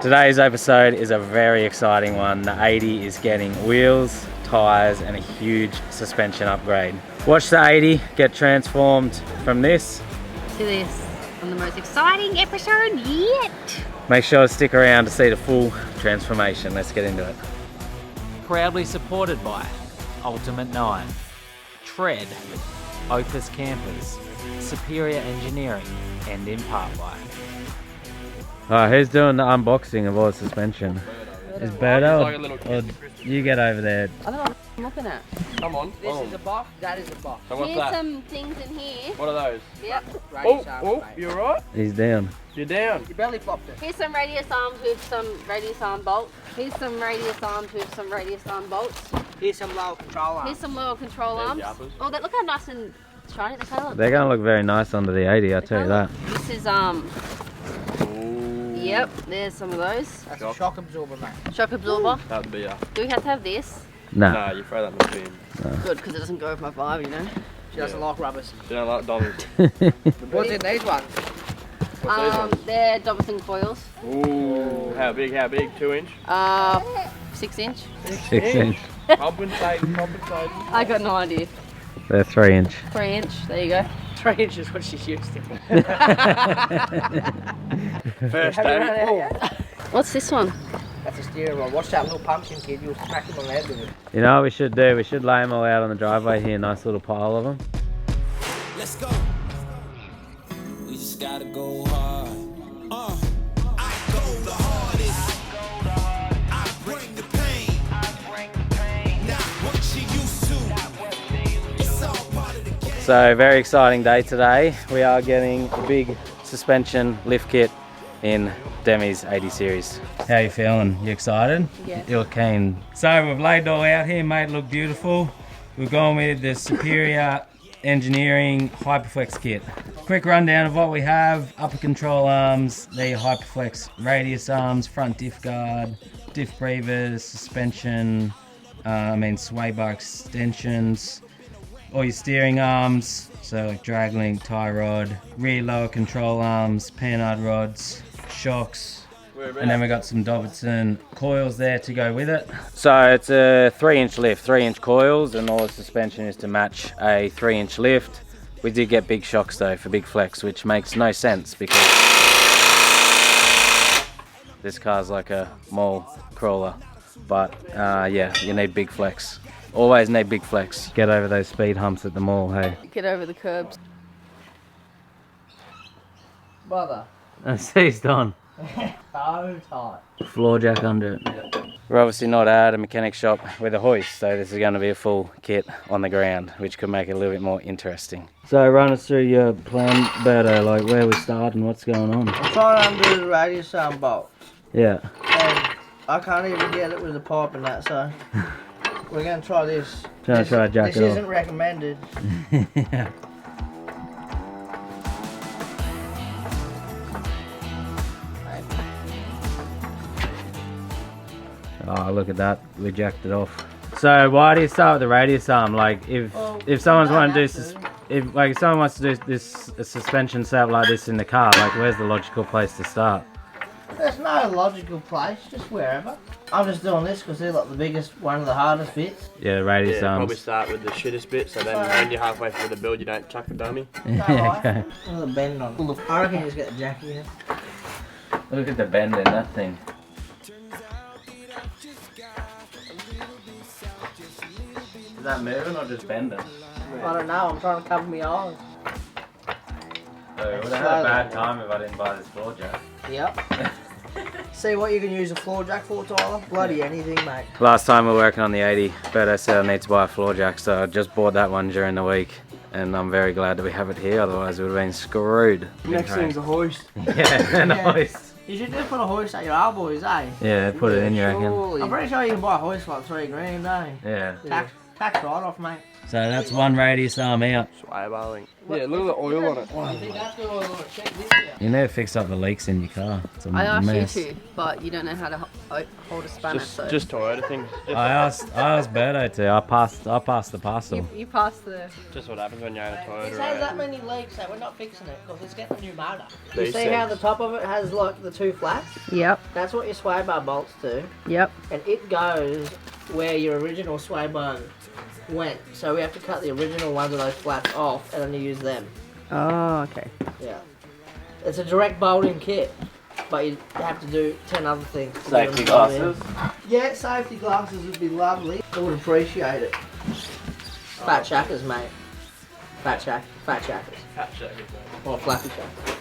Today's episode is a very exciting one. The 80 is getting wheels, tyres and a huge suspension upgrade. Watch the 80 get transformed from this to this on the most exciting episode yet. Make sure to stick around to see the full transformation. Let's get into it. Proudly supported by Ultimate 9, Tread, Opus Campers, Superior Engineering and Impart Life. Alright, who's doing the unboxing of all the suspension? Is Berto or you get over there? I don't know what I'm looking at. Come on. This is a box, that is a box. So what's Here's that? some things in here. What are those? Yep. Oh, you alright? He's down. You're down. You barely flopped it. Here's some radius arms with some radius arm bolts. Here's some radius arms with some radius arm bolts. Here's some lower control arms. Here's some lower control There's arms. the uppers. Oh, look how nice and shiny they colour. They're gonna look very nice under the 80, I'll tell you that. This is Ooh. Yep, there's some of those. That's a shock absorber, mate. Shock absorber. That'd be Do we have to have this? Nah. Nah, you throw that in the bin. Good, because it doesn't go with my vibe, you know. She doesn't like rubbers. You don't like dollars. What's in these ones? What's these ones? They're double thing coils. Ooh. How big? 2 inch? 6 inch. 6 inch. Compensating. I got no idea. They're 3 inch. 3 inch, there you go. 3 inches what she's used to. First Have you run day. out yet? What's this one? That's a steering rod. Watch that little pumpkin, kid. You'll smack him on the head with it. You know what we should do? We should lay them all out on the driveway here, nice little pile of them. Let's go. We just gotta go hard. I go the hardest. I bring the pain. Not what you used to. It's all part of the game. So, very exciting day today. We are getting a big suspension lift kit in Demi's 80 series. How you feeling? You excited? Yeah. You're keen. So we've laid it all out here, made it look beautiful. We've gone with the Superior Engineering Hyperflex kit. Quick rundown of what we have. Upper control arms, the Hyperflex radius arms, front diff guard, diff breathers, suspension, sway bar extensions, all your steering arms, so like drag link, tie rod, rear lower control arms, panhard rods, shocks, and then we got some Dobbertson coils there to go with it. So it's a 3 inch lift, 3 inch coils, and all the suspension is to match a 3 inch lift. We did get big shocks though for big flex, which makes no sense because this car's like a mall crawler. But yeah, you need big flex. Always need big flex. Get over those speed humps at the mall, hey. Get over the curbs. Brother. And seized on. So tight. Floor jack under it. We're obviously not at a mechanic shop with a hoist, so this is going to be a full kit on the ground, which could make it a little bit more interesting. So run us through your plan, Berto, like where we start and what's going on. I'm trying to undo the radius arm bolt. Yeah. And I can't even get it with the pipe and that, so we're going to try this. Try to jack this it off. isn't recommended. Yeah. Oh, look at that, we jacked it off. So why do you start with the radius arm? Like if someone's wanting to do if someone wants to do this a suspension setup like this in the car, like where's the logical place to start? There's no logical place, just wherever. I'm just doing this because they're like the biggest, one of the hardest bits. Yeah, radius Yeah, arms. probably start with the shittest bit, so then when you're halfway through the build, you don't chuck the dummy. Yeah, okay. There's a bend on it. I reckon you just get the jack here. Look at the bend in that thing. Is that moving or just bending? I don't know, I'm trying to cover my eyes. So would have had a bad time if I didn't buy this floor jack. Yep. See what you can use a floor jack for, Tyler? Bloody anything, mate. Last time we were working on the 80, Berto said I need to buy a floor jack, so I just bought that one during the week. And I'm very glad that we have it here, otherwise we would have been screwed. Next thing's a hoist. Yeah, and a hoist. You should just put a hoist at your elbows, eh? Yeah, put it in, you reckon? I'm pretty sure you can buy a hoist for like $3 grand, eh? Yeah. Tack's right off, mate. So that's one radius arm out. Sway bar link. Yeah, look at the oil on it. I think that's got oil on it. Check this out. You need to fix up the leaks in your car. It's a I asked mess. you to, but you don't know how to hold a spanner. So Just Toyota things. I asked Berto to. I passed the parcel. you passed the. Just what happens when you own a Toyota. This has that many leaks, so we're not fixing it because it's getting a new motor. You These see how things. the top of it has like the two flats? Yep. That's what your sway bar bolts do, Yep. and it goes where your original sway bar went. So we have to cut the original ones of those flats off and then use them. Oh, okay. Yeah. It's a direct bolting kit, but you have to do 10 other things. to get them bolted in. Yeah, safety glasses would be lovely. I would appreciate it. Fat shackers, mate. Fat shackers. Or flappy shackers.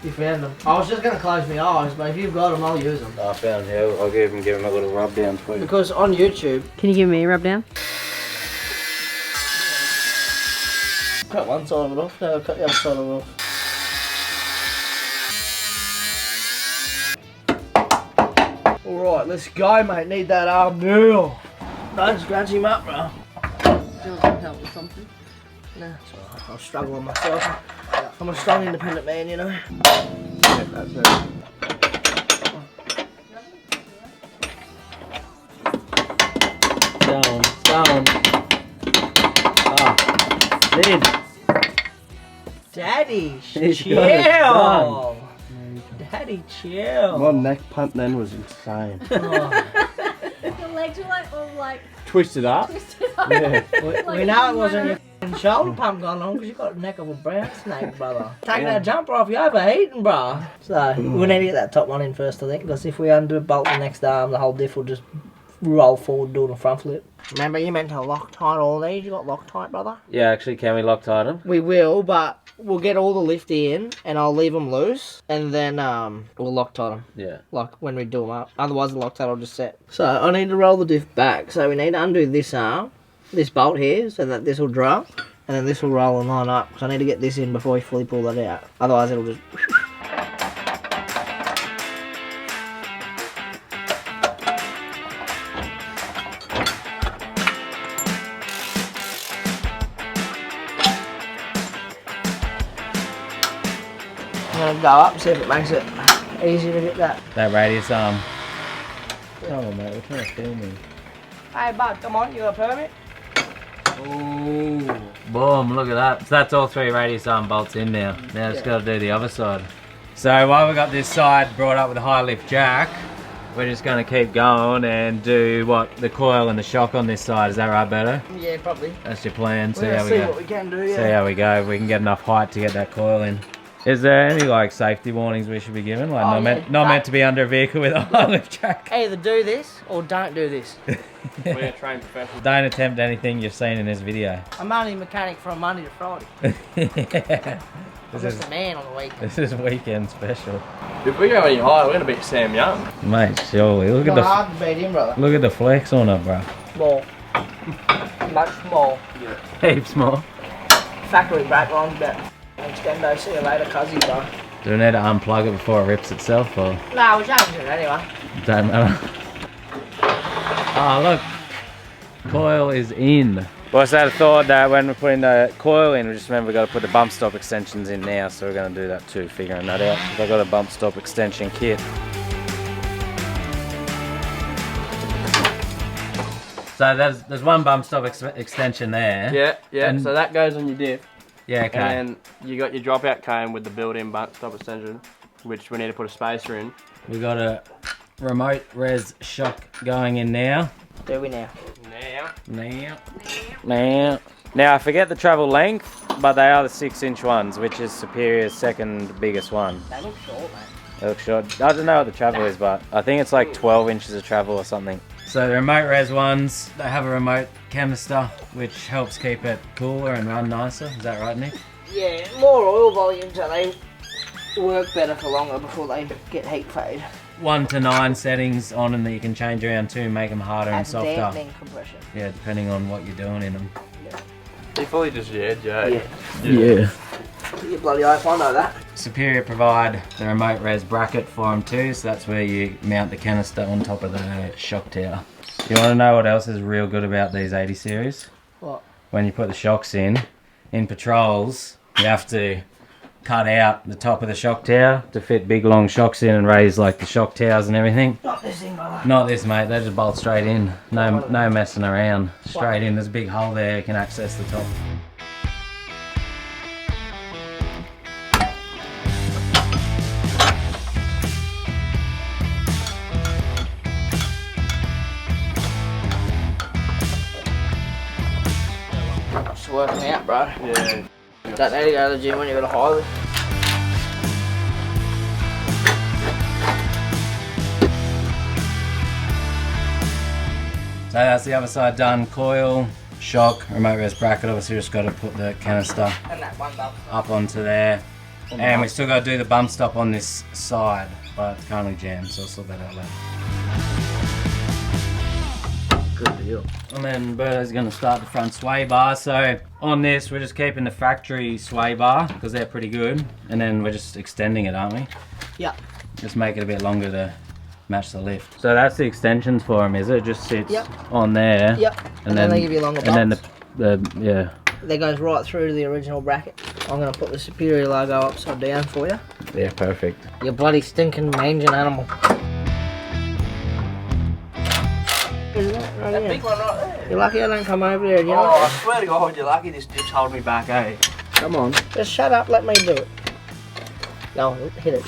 You found them. I was just going to close my eyes, but if you've got them, I'll use them. I found you. I'll give him a little rub down for you. Because on YouTube, Can you give me a rub down? cut one side of it off, now I'll cut the other side of it off. Alright, let's go, mate. Need that arm now. Don't scratch him up, bro. Do you want some help with something? Nah, it's alright. I'll struggle on myself. I'm a strong, independent man, you know. Yeah, that's it. Down. Ah, lid. Daddy, He's chill. got it done. Daddy, chill. My neck punt then was insane. Your legs are like all like Twisted up. twisted up. Yeah. We know it wasn't your f***ing shoulder pump going on because you got the neck of a brown snake, brother. Take that jumper off, you're overheating, bro. So, we need to get that top one in first, I think, because if we undo a bolt the next arm, the whole diff will just roll forward doing a front flip. Remember, you meant to Loctite all these? You got Loctite, brother? Yeah, actually, can we Loctite them? We will, but we'll get all the lift in and I'll leave them loose and then we'll Loctite them. Yeah. Like when we do them up. Otherwise, the Loctite will just set. So I need to roll the diff back. So we need to undo this arm, this bolt here, so that this will drop, and then this will roll and line up. So I need to get this in before we fully pull that out. Otherwise, it'll just. I'm gonna go up, see if it makes it easy to get that. That radius arm. Come on, mate. We're trying to film me. Hey, bud, come on, you got a permit? Ooh. Boom, look at that. So that's all three radius arm bolts in now. Now just got to do the other side. So while we got this side brought up with a high lift jack, we're just going to keep going and do what? The coil and the shock on this side. Is that right, Beto? Yeah, probably. That's your plan. See We're how gonna we see go. what we can do, yeah. See how we go. If we can get enough height to get that coil in. Is there any like safety warnings we should be given? Like not meant to be under a vehicle with a high lift jack. Either do this or don't do this. We're a trained professional. Don't attempt anything you've seen in this video. I'm only a mechanic from Monday to Friday. Yeah. I'm just a man on the weekend. This is weekend special. If we go any higher, we're gonna beat Sam Young. Mate, surely. Look at Not hard to beat him, brother. look at the flex on it, bro. More. Much more. Heaps more. Factory brake line's better. Extendo, see you later, cuzzy, bro. Do we need to unplug it before it rips itself, or Nah, we're changing it anyway. don't matter? Oh, look. Coil is in. Well, so I thought that when we're putting the coil in, we just remember we've got to put the bump stop extensions in now, so we're going to do that too, figuring that out. I've got a bump stop extension kit. So there's one bump stop extension there. Yeah. And- So that goes on your diff. Yeah, okay. And then you got your dropout cone with the built-in bump stop extension, which we need to put a spacer in. We got a remote res shock going in now. Do we now? Now I forget the travel length, but they are the 6-inch ones, which is Superior's second biggest one. They look short, mate. They look short. I don't know what the travel is, but I think it's like 12 inches of travel or something. So the remote res ones, they have a remote canister, which helps keep it cooler and run nicer. Is that right, Nick? Yeah, more oil volume so they work better for longer before they get heat fade. 1 to 9 settings on them that you can change around to make them harder and And softer. dampening compression. Yeah, depending on what you're doing in them. You fully just Jay. Yeah. You bloody oath, I know that. Superior provide the remote res bracket for them too, so that's where you mount the canister on top of the shock tower. You want to know what else is real good about these 80 series? What? When you put the shocks in patrols, you have to cut out the top of the shock tower to fit big long shocks in and raise like the shock towers and everything. Not this thing, brother. Not this, mate. They just bolt straight in. No messing around. Straight in. There's a big hole there. You can access the top. Just working out, bro. Yeah. Don't need to go to the gym when you've got a high lift. So that's the other side done. Coil, shock, remote rest bracket. Obviously just got to put the canister And that one bump. up onto there. And we still got to do the bump stop on this side, but it's currently jammed, so I'll sort that out later. Good deal. And then Berto's going to start the front sway bar. So on this, we're just keeping the factory sway bar because they're pretty good. And then we're just extending it, aren't we? Yep. Just make it a bit longer to match the lift. So that's the extensions for them, is it? It just sits on there. Yep. And then they give you longer bumps. And then yeah. That goes right through to the original bracket. I'm going to put the Superior logo upside down for you. Yeah, perfect. You bloody stinking engine animal. Isn't that right That here? big one right there. You're lucky I don't come over there, you know? Oh, I swear to God, you're lucky this dip's holding me back, eh? Come on. Just shut up, let me do it. Go, hit it.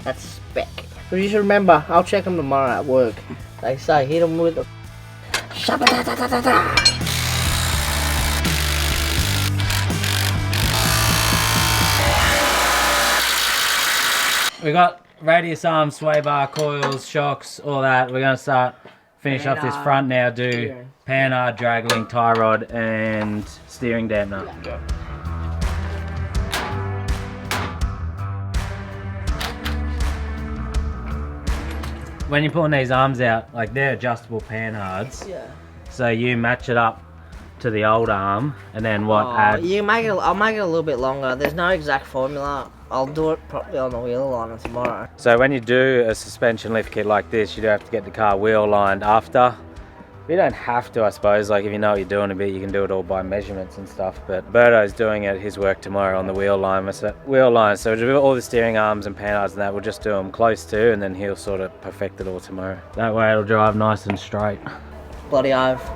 That's spec. But you should remember, I'll check them tomorrow at work. They say hit them with the shabba-da-da-da-da-da. We got radius arm, sway bar, coils, shocks, all that. We're going to finish off this front now, do panhard, drag link, tie rod and steering dampener. Yeah. When you're pulling these arms out, like they're adjustable panhards, Yeah. so you match it up to the old arm and then add... You make it. I'll make it a little bit longer. There's no exact formula. I'll do it properly on the wheel liner tomorrow. So when you do a suspension lift kit like this, you do have to get the car wheel lined after. You don't have to, I suppose. Like if you know what you're doing a bit, you can do it all by measurements and stuff. But Berto's doing it his work tomorrow on the wheel line. So we'll do all the steering arms and panhards and that. We'll just do them close to, and then he'll sort of perfect it all tomorrow. That way it'll drive nice and straight. Bloody oath.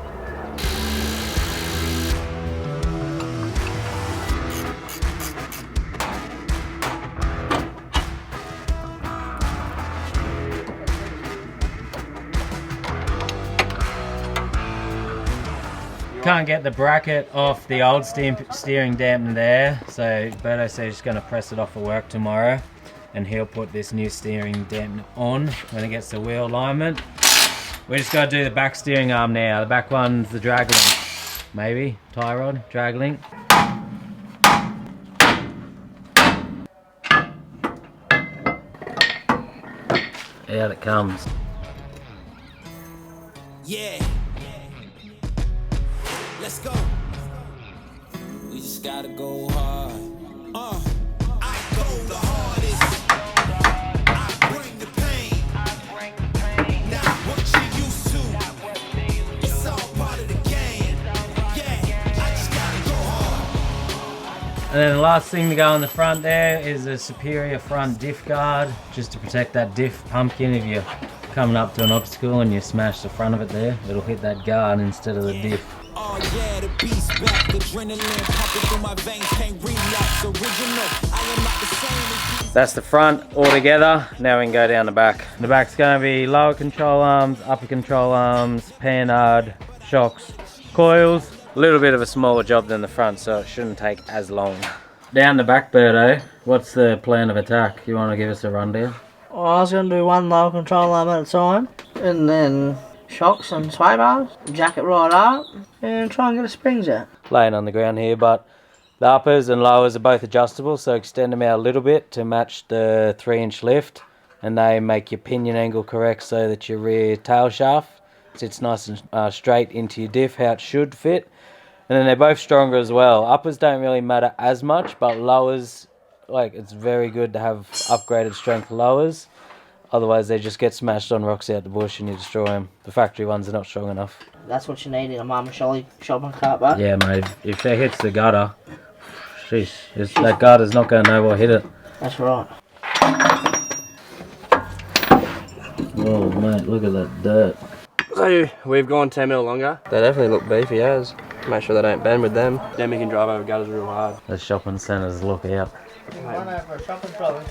Can't get the bracket off the old steering dampener there, so Berto says he's going to press it off for work tomorrow, and he'll put this new steering dampener on when it gets the wheel alignment. We just got to do the back steering arm now. The back one's the drag link, maybe tie rod, drag link. Out it comes. Yeah. Let's go. We just gotta go hard. I go the hardest. I bring the pain. Not what you used to. It's all part of the game. Yeah, I just gotta go hard. And then the last thing to go on the front there is a Superior front diff guard, just to protect that diff pumpkin. If you're coming up to an obstacle and you smash the front of it there, it'll hit that guard instead of the diff. Oh yeah, the beast back, adrenaline pumping through my veins, can't relapse. Original, I am not the same. That's the front all together. Now we can go down the back. The back's going to be lower control arms, upper control arms, panhard, shocks, coils. A little bit of a smaller job than the front, so it shouldn't take as long. Down the back, Berto, what's the plan of attack? You want to give us a rundown? Well, I was going to do one lower control arm at a time, and then shocks and sway bars, jack it right up, and try and get the springs out. Laying on the ground here, but the uppers and lowers are both adjustable, so extend them out a little bit to match the 3-inch lift, and they make your pinion angle correct so that your rear tail shaft sits nice and straight into your diff, how it should fit. And then they're both stronger as well. Uppers don't really matter as much, but lowers, like, it's very good to have upgraded strength lowers. Otherwise they just get smashed on rocks out the bush and you destroy them. The factory ones are not strong enough. That's what you need in a mama shopping cart, but Yeah, mate. If she hits the gutter, sheesh, that gutter's not going to know what hit it. that's right. Oh, mate, look at that dirt. So we've gone 10 mil longer. They definitely look beefy as. Make sure they don't bend with them. Then we can drive over gutters real hard. The shopping centres look out. Run over a shopping trolley.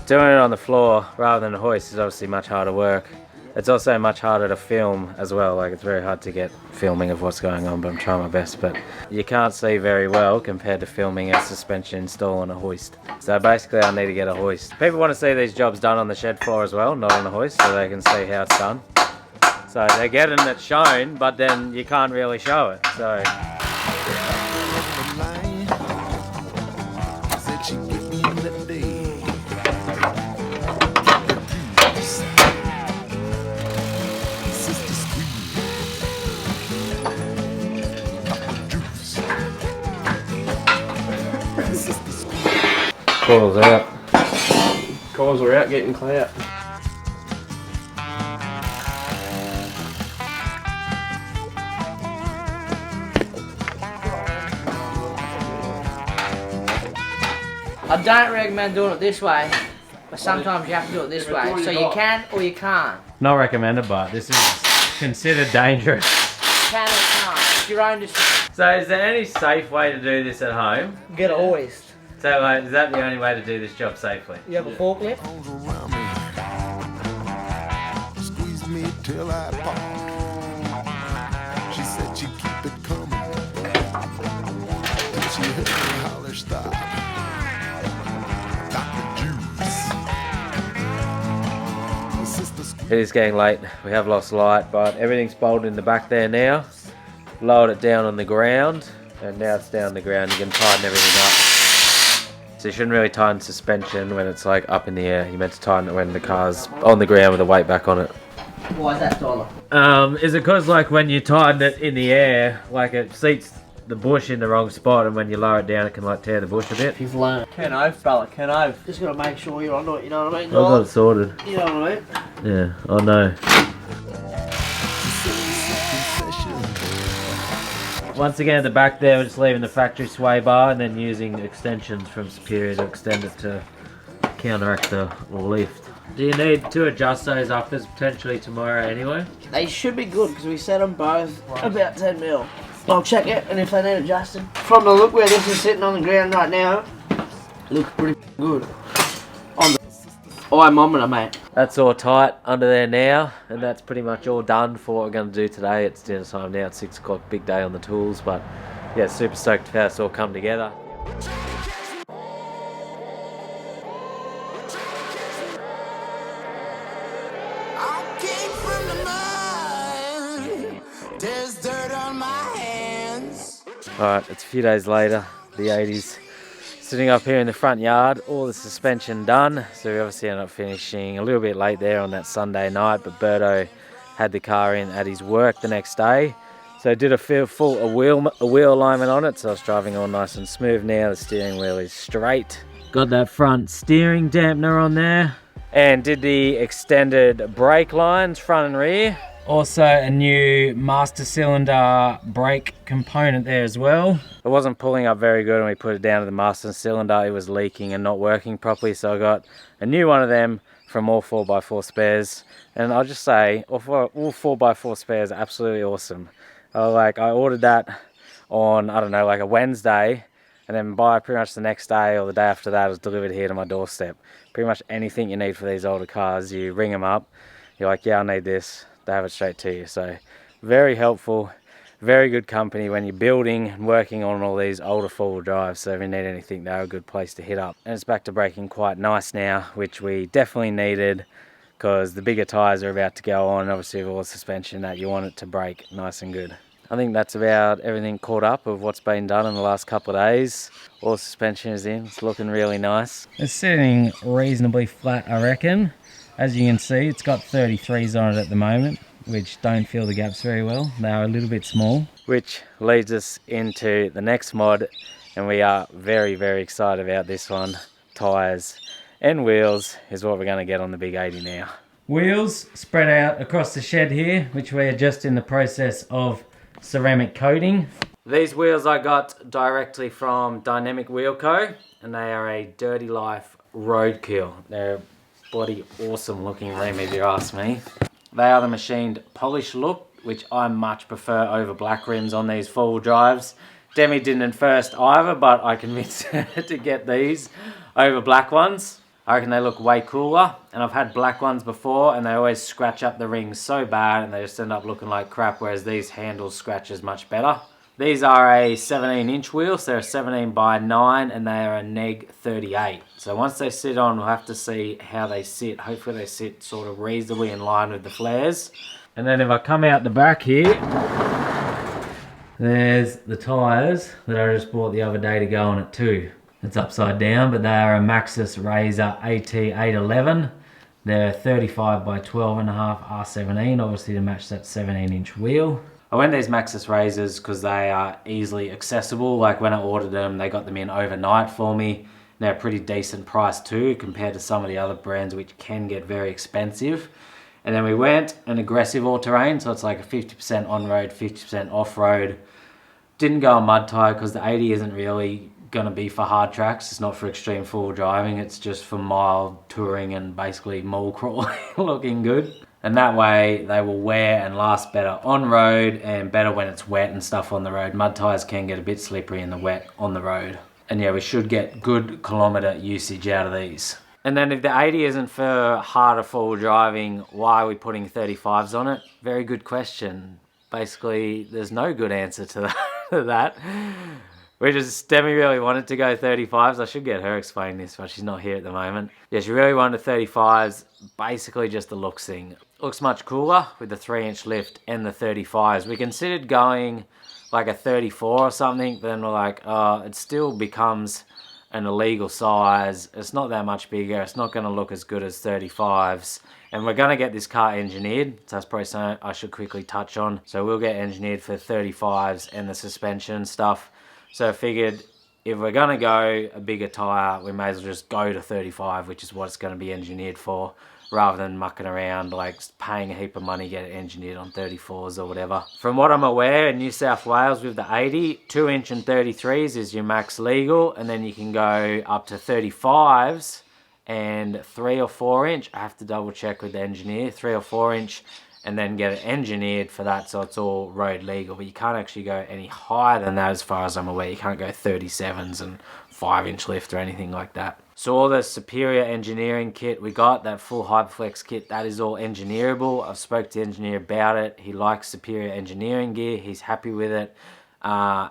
Doing it on the floor rather than a hoist is obviously much harder work. It's also much harder to film as well. Like, it's very hard to get filming of what's going on, but I'm trying my best. But you can't see very well compared to filming a suspension install on a hoist. So basically I need to get a hoist. People want to see these jobs done on the shed floor as well, not on the hoist, so they can see how it's done. So they're getting it shown, but then you can't really show it. So coils out. Coils are out getting clear. I don't recommend doing it this way, but sometimes you have to do it this way. So you can or you can't. Not recommended, but this is considered dangerous. You can or you can't. It's your own decision. So is there any safe way to do this at home? Get a hoist. So like, is that the only way to do this job safely? You have a forklift? Around me. Squeeze me till I pop. She said she'd keep it coming. Till she heard me holler stop. Got the juice. Sister squeeze. It is getting late. We have lost light, but everything's bolted in the back there now. Lowered it down on the ground, and now it's down on the ground. You can tighten everything up. So you shouldn't really tighten suspension when it's like up in the air. You're meant to tighten it when the car's on the ground with the weight back on it. Why is that, Tyler? Is it because like when you tighten it in the air, like it seats the bush in the wrong spot, and when you lower it down it can like tear the bush a bit? You've learned. Can I, fella? Can I? Just gotta make sure you're on it, you know what I mean? I got it sorted. You know what I mean? Yeah, I know. Once again at the back there, we're just leaving the factory sway bar and then using extensions from Superior to extend it to counteract the lift. Do you need to adjust those uppers potentially tomorrow anyway? They should be good because we set them both about 10 mil. I'll check it, and if they need adjusting. From the look where this is sitting on the ground right now, it looks pretty good. On the thermometer, mate. That's all tight under there now, and that's pretty much all done for what we're going to do today. It's dinner time now, it's 6 o'clock, big day on the tools, but yeah, super stoked to have this all come together. Alright, it's a few days later, the 80s. Sitting up here in the front yard, all the suspension done. So we obviously ended up finishing a little bit late there on that Sunday night, but Berto had the car in at his work the next day. So I did a wheel alignment on it, so it's driving all nice and smooth now. The steering wheel is straight. Got that front steering dampener on there. And did the extended brake lines, front and rear. Also a new master cylinder brake component there as well. It wasn't pulling up very good when we put it down to the master cylinder. It was leaking and not working properly, so I got a new one of them from all 4x4 spares. And I'll just say, all 4x4 spares are absolutely awesome. I ordered that on, I don't know, like a Wednesday, and then by pretty much the next day or the day after that, it was delivered here to my doorstep. Pretty much anything you need for these older cars, you ring them up, you're like, yeah, I need this. They have it straight to you. So very helpful, very good company when you're building and working on all these older four-wheel drives. So if you need anything, they're a good place to hit up. And it's back to braking quite nice now, which we definitely needed because the bigger tyres are about to go on. Obviously with all the suspension that you want it to brake nice and good. I think that's about everything caught up of what's been done in the last couple of days. All the suspension is in, it's looking really nice. It's sitting reasonably flat, I reckon. As you can see, it's got 33s on it at the moment, which don't fill the gaps very well. They are a little bit small. Which leads us into the next mod, and we are very, very excited about this one. Tyres and wheels is what we're going to get on the big 80 now. Wheels spread out across the shed here, which we are just in the process of ceramic coating. These wheels I got directly from Dynamic Wheel Co, and they are a Dirty Life Roadkill. They're bloody awesome looking rim if you ask me. They are the machined polish look, which I much prefer over black rims on these four-wheel drives. Demi didn't at first either, but I convinced her to get these over black ones. I reckon they look way cooler, and I've had black ones before and they always scratch up the rings so bad and they just end up looking like crap, whereas these handles scratches much better. These are a 17-inch wheel, so they're a 17 by 9 and they are a neg 38. So once they sit on, we'll have to see how they sit. Hopefully they sit sort of reasonably in line with the flares. And then if I come out the back here, there's the tyres that I just bought the other day to go on it too. It's upside down, but they are a Maxxis Razor AT811. They're 35 by 12.5 R17, obviously to match that 17-inch wheel. I went these Maxxis Razors because they are easily accessible. Like when I ordered them, they got them in overnight for me. They're a pretty decent price too, compared to some of the other brands which can get very expensive. And then we went an aggressive all-terrain, so it's like a 50% on-road, 50% off-road. Didn't go on mud tyre because the 80 isn't really going to be for hard tracks. It's not for extreme four-wheel driving. It's just for mild touring and basically mole crawling looking good. And that way they will wear and last better on road and better when it's wet and stuff on the road. Mud tyres can get a bit slippery in the wet on the road. And yeah, we should get good kilometre usage out of these. And then if the 80 isn't for harder four-wheel driving, why are we putting 35s on it? Very good question. Basically, there's no good answer to that. Demi really wanted to go 35s. I should get her explain this, but she's not here at the moment. Yeah, she really wanted 35s, basically just the looks thing. Looks much cooler with the 3-inch lift and the 35s. We considered going like a 34 or something, but then we're like, oh, it still becomes an illegal size. It's not that much bigger. It's not going to look as good as 35s. And we're going to get this car engineered, so that's probably something I should quickly touch on. So we'll get engineered for 35s and the suspension stuff. So I figured if we're going to go a bigger tyre, we may as well just go to 35, which is what it's going to be engineered for, rather than mucking around, like paying a heap of money, get it engineered on 34s or whatever. From what I'm aware, in New South Wales with the 80, 2-inch and 33s is your max legal, and then you can go up to 35s and 3 or 4-inch. I have to double check with the engineer, 3 or 4-inch, and then get it engineered for that, so it's all road legal. But you can't actually go any higher than that as far as I'm aware. You can't go 37s and 5-inch lift or anything like that. So all the superior engineering kit we got, that full Hyperflex kit, that is all engineerable. I've spoke to the engineer about it. He likes superior engineering gear. He's happy with it.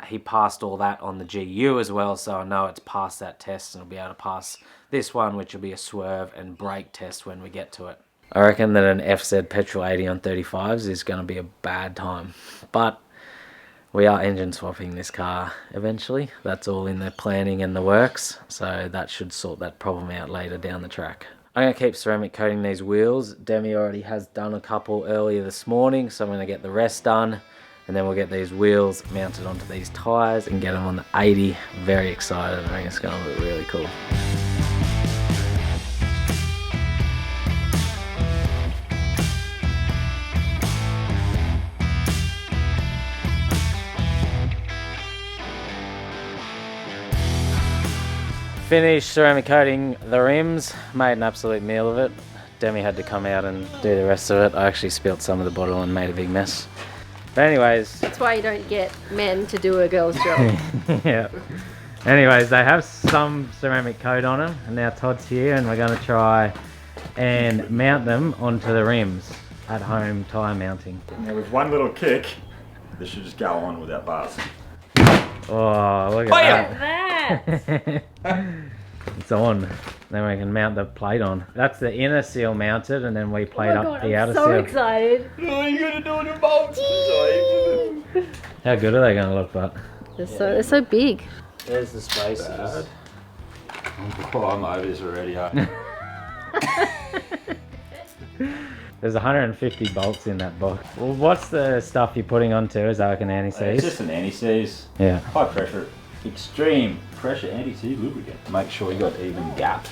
He passed all that on the GU as well, so I know it's passed that test and I'll be able to pass this one, which will be a swerve and brake test when we get to it. I reckon that an FZ petrol 80 on 35s is going to be a bad time, but we are engine swapping this car eventually. That's all in the planning and the works, so that should sort that problem out later down the track. I'm going to keep ceramic coating these wheels. Demi already has done a couple earlier this morning, so I'm going to get the rest done, and then we'll get these wheels mounted onto these tyres and get them on the 80. Very excited. I think it's going to look really cool. Finished ceramic coating the rims, made an absolute meal of it. Demi had to come out and do the rest of it. I actually spilt some of the bottle and made a big mess. But anyways... That's why you don't get men to do a girl's job. Yeah. Anyways, they have some ceramic coat on them, and now Todd's here and we're going to try and mount them onto the rims at home tyre mounting. Now with one little kick, this should just go on without bars. Oh, look at that. It's on. Then we can mount the plate on. That's the inner seal mounted, and then we plate up the outer seal. I'm so excited. Oh, you're going to do it in bolts. How good are they going to look, but? They're so big. There's the spaces. Oh, I'm over this already, There's 150 bolts in that box. Well, what's the stuff you're putting onto? Is that like an anti-seize? It's just an anti-seize. Yeah. High pressure, extreme pressure anti-seize lubricant. Make sure you got even gap.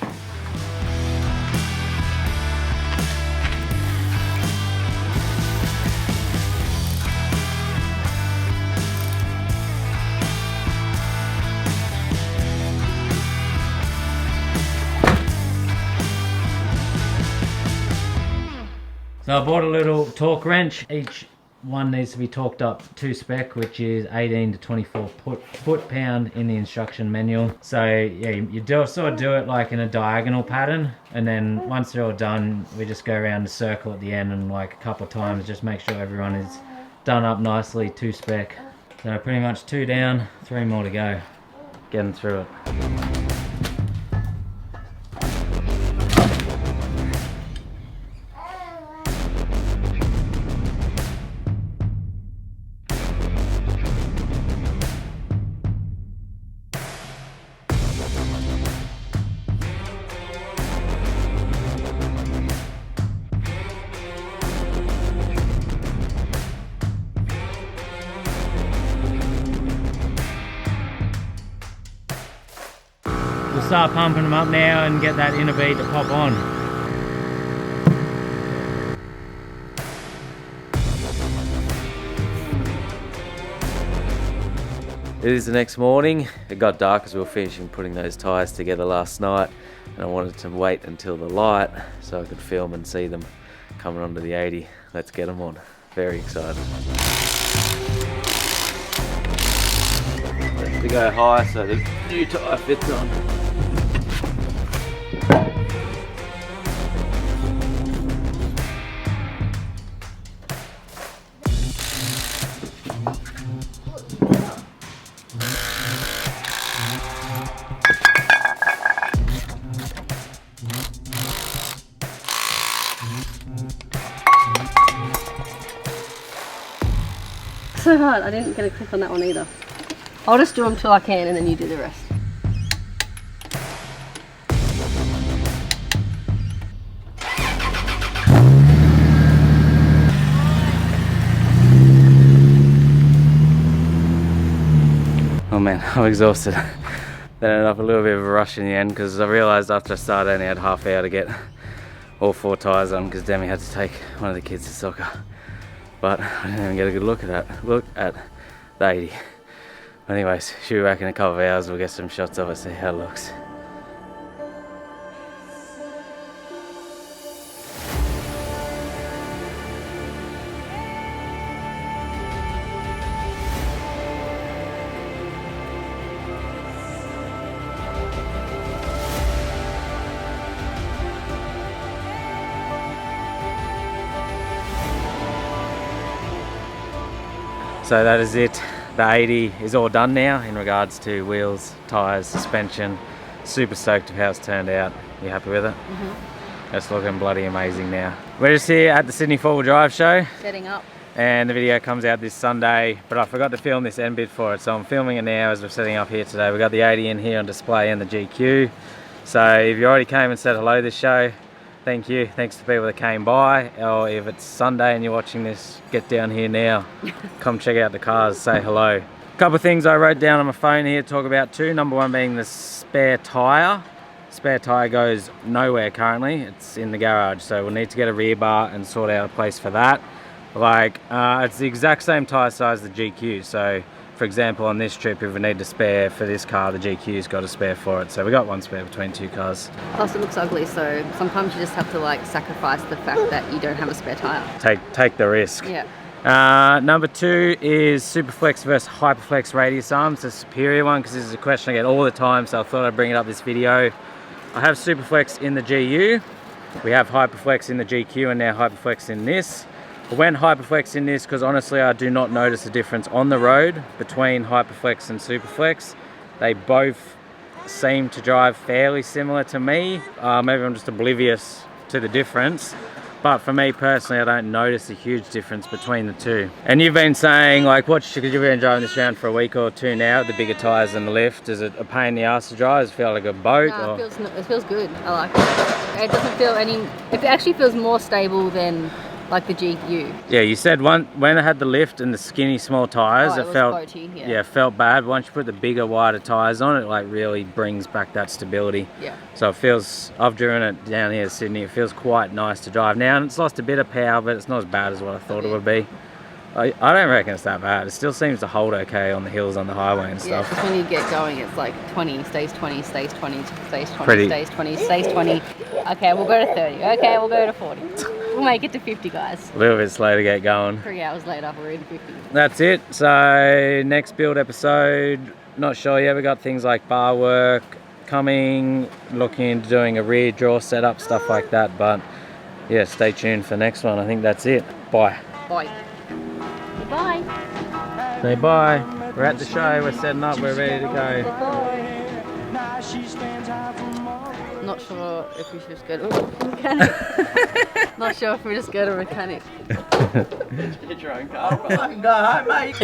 So I bought a little torque wrench. Each one needs to be torqued up to spec, which is 18 to 24 foot-pound in the instruction manual. So yeah, you sort of do it like in a diagonal pattern, and then once they're all done, we just go around the circle at the end and like a couple of times just make sure everyone is done up nicely to spec. So pretty much 2 down, 3 more to go. Getting through it. We'll start pumping them up now and get that inner bead to pop on. It is the next morning. It got dark as we were finishing putting those tyres together last night, and I wanted to wait until the light so I could film and see them coming onto the 80. Let's get them on. Very excited. To go high so the new tyre fits on. So hard, I didn't get a click on that one either. I'll just do them till I can and then you do the rest. Oh man, I'm exhausted. Then ended up a little bit of a rush in the end because I realised after I started I only had half hour to get all 4 tyres on because Demi had to take one of the kids to soccer. But I didn't even get a good look at the 80. Anyways, she'll be back in a couple of hours. We'll get some shots of it, see how it looks. So that is it. The 80 is all done now in regards to wheels, tyres, suspension. Super stoked of how it's turned out. You happy with it? Mm-hmm. It's looking bloody amazing now. We're just here at the Sydney 4-wheel drive show. Setting up. And the video comes out this Sunday, but I forgot to film this end bit for it, so I'm filming it now as we're setting up here today. We've got the 80 in here on display and the GQ. So if you already came and said hello to this show, thank you. Thanks to people that came by. Or if it's Sunday and you're watching this, get down here now. Come check out the cars, say hello. A couple of things I wrote down on my phone here to talk about too. Number one being the spare tyre. Spare tyre goes nowhere currently. It's in the garage, so we'll need to get a rear bar and sort out a place for that. Like, it's the exact same tyre size as the GQ. So, for example, on this trip, if we need to spare for this car, the GQ's got a spare for it. So we got one spare between 2 cars. Plus it looks ugly, so sometimes you just have to like sacrifice the fact that you don't have a spare tyre. Take the risk. Yeah. Number 2 is Superflex versus Hyperflex radius arms, the superior one, because this is a question I get all the time, so I thought I'd bring it up this video. I have Superflex in the GU, we have Hyperflex in the GQ, and now Hyperflex in this. I went Hyperflex in this because honestly I do not notice a difference on the road between Hyperflex and Superflex. They both seem to drive fairly similar to me. Maybe I'm just oblivious to the difference. but for me personally, I don't notice a huge difference between the two. And you've been saying, like, because you've been driving this around for a week or two now, the bigger tyres than the lift, is it a pain in the ass to drive? Does it feel like a boat? No, it feels good. I like it. It doesn't feel it actually feels more stable than like the GQ. Yeah, you said when it had the lift and the skinny small tyres, it felt boaty, yeah, it felt bad. Once you put the bigger, wider tyres on, it like really brings back that stability. Yeah. So it feels, I've driven it down here in Sydney, it feels quite nice to drive. Now it's lost a bit of power, but it's not as bad as what I thought it would be. I don't reckon it's that bad. It still seems to hold okay on the hills, on the highway and stuff. Yeah, because when you get going, it's like 20, stays 20, stays 20, stays 20, Pretty. stays 20, stays 20. Okay, we'll go to 30. Okay, we'll go to 40. We'll make it to 50, guys. A little bit slow to get going. 3 hours later, we're in 50. That's it. So next build episode, not sure yet. We got things like bar work coming, looking into doing a rear draw setup, stuff like that. But yeah, stay tuned for next one. I think that's it. Bye. Bye. Bye. Say bye. We're at the show. We're setting up. We're ready to go. Not sure if we should just go to a mechanic. Not sure if we just go to a mechanic. Get your own car. I can go home, mate.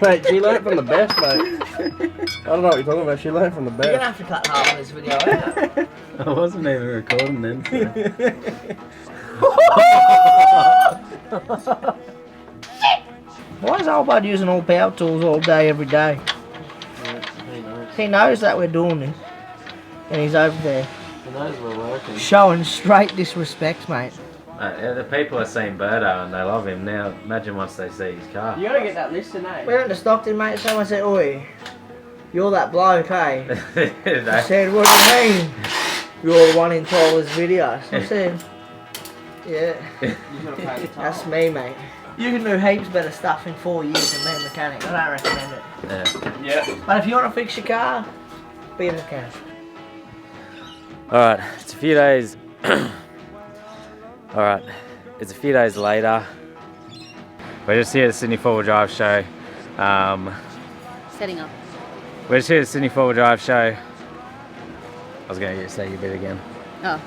Mate, she learned from the best, mate. I don't know what you're talking about. She learned from the You're gonna best. have to cut half of this video out. I wasn't even recording then. Why is old bud using all power tools all day, every day? He knows that we're doing this. And he's over there He knows we're working. showing straight disrespect, mate. The people are seeing Birdo and they love him. Now imagine once they see his car. You gotta get that listed, eh? We went to Stockton, mate. Someone said, "Oi, you're that bloke, eh?" I They- said, "What do you mean? You're the one in Tyler's videos." I said, "Yeah, You gotta pay the toll. that's me, mate. You can do heaps better stuff in 4 years than be a mechanic. I don't recommend it. yeah. Yeah. But if you want to fix your car, be a mechanic." Alright, it's a few days. Alright, it's a few days later. We're just here at the Sydney 4-wheel drive show. Setting up. We're just here at the Sydney 4-wheel drive show. I was going to say your bit again. Oh.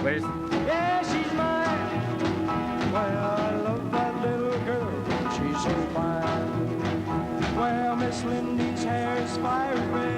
We're just Yeah, she's mine. Well, I love that little girl. She's so fine. Well, Miss Lindy's hair is fiery red.